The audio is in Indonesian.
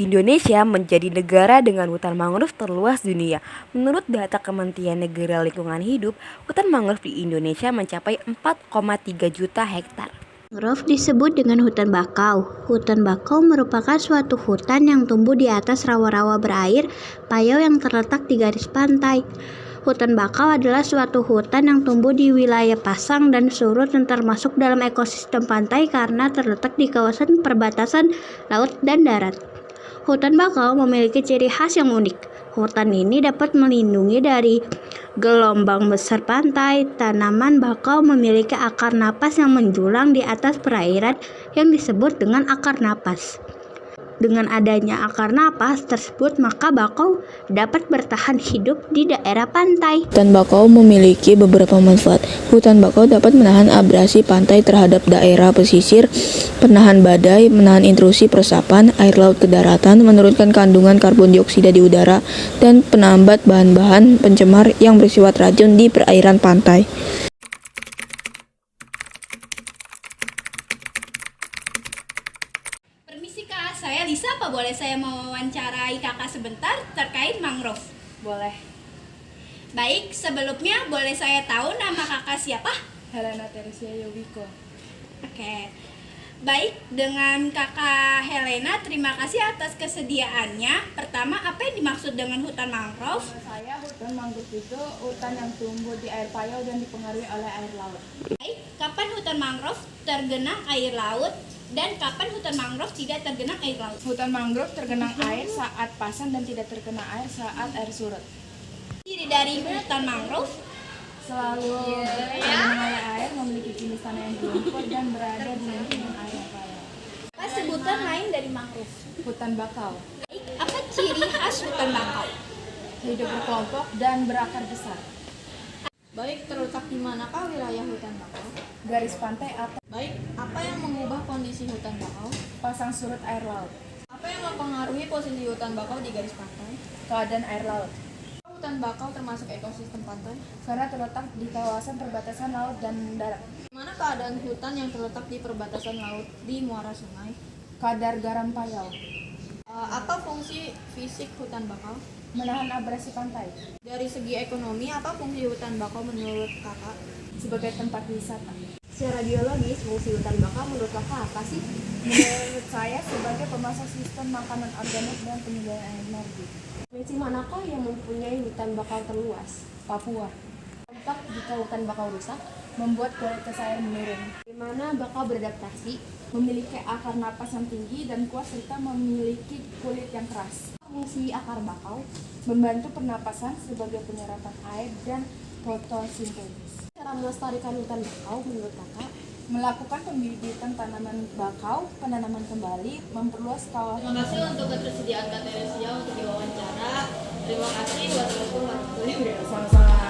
Indonesia menjadi negara dengan hutan mangrove terluas dunia. Menurut data Kementerian Negara Lingkungan Hidup, hutan mangrove di Indonesia mencapai 4,3 juta hektar. Mangrove disebut dengan hutan bakau. Hutan bakau merupakan suatu hutan yang tumbuh di atas rawa-rawa berair payau yang terletak di garis pantai. Hutan bakau adalah suatu hutan yang tumbuh di wilayah pasang dan surut dan termasuk dalam ekosistem pantai karena terletak di kawasan perbatasan laut dan darat. Hutan bakau memiliki ciri khas yang unik. Hutan ini dapat melindungi dari gelombang besar pantai. Tanaman bakau memiliki akar napas yang menjulang di atas perairan yang disebut dengan akar napas. Dengan adanya akar napas tersebut, maka bakau dapat bertahan hidup di daerah pantai. Hutan bakau memiliki beberapa manfaat. Hutan bakau dapat menahan abrasi pantai terhadap daerah pesisir, penahan badai, menahan intrusi peresapan air laut ke daratan, menurunkan kandungan karbon dioksida di udara, dan penambat bahan-bahan pencemar yang bersifat racun di perairan pantai. Permisi Kak, saya Lisa. Apa boleh saya mewawancarai Kakak sebentar terkait mangrove? Boleh. Baik, sebelumnya boleh saya tahu nama Kakak siapa? Helena Teresia Yowiko. Oke. Baik, dengan Kakak Helena, terima kasih atas kesediaannya. Pertama, apa yang dimaksud dengan hutan mangrove? Menurut saya, hutan mangrove itu hutan yang tumbuh di air payau dan dipengaruhi oleh air laut. Baik, kapan hutan mangrove tergenang air laut dan kapan hutan mangrove tidak tergenang air laut? Hutan mangrove tergenang air saat pasang dan tidak terkena air saat air surut. Ciri dari hutan mangrove Selalu tergenang oleh air, memiliki jenis tanah yang lumpur dan berada di lingkungan air payau. apa sebutan lain dari mangrove? Hutan bakau Baik, apa ciri khas hutan bakau? hidup berkelompok dan berakar besar. Baik, terletak di manakah wilayah hutan bakau? Garis pantai atau Baik, apa yang mengubah kondisi hutan bakau? pasang surut air laut. Apa yang mempengaruhi posisi hutan bakau di garis pantai? Keadaan air laut. Hutan bakau termasuk ekosistem pantai. Karena terletak di kawasan perbatasan laut dan darat. Bagaimana keadaan hutan yang terletak di perbatasan laut di muara sungai? Kadar garam payau. Apa fungsi fisik hutan bakau? Menahan abrasi pantai. Dari segi ekonomi, apa fungsi hutan bakau menurut kakak? Sebagai tempat wisata. Secara biologis, fungsi hutan bakau menurut kakak apa sih? Menurut saya sebagai pemasok sistem makanan organik dan penyediaan energi. Provinsi manakah yang mempunyai hutan bakau terluas? Papua Dampak jika hutan bakau rusak, membuat kualitas air menurun. bagaimana bakau beradaptasi? Memiliki akar napas yang tinggi dan kuat serta memiliki kulit yang keras. Fungsi akar bakau? Membantu pernapasan sebagai penyerapan air dan fotosintesis. Cara melestarikan hutan bakau menurut kakak? Melakukan pembibitan tanaman bakau, penanaman kembali, memperluas kawasan. Terima kasih untuk ketersediaan Kak Teresia untuk diwawancara. Terima kasih. Wassalamualaikum warahmatullahi wabarakatuh. Sama-sama.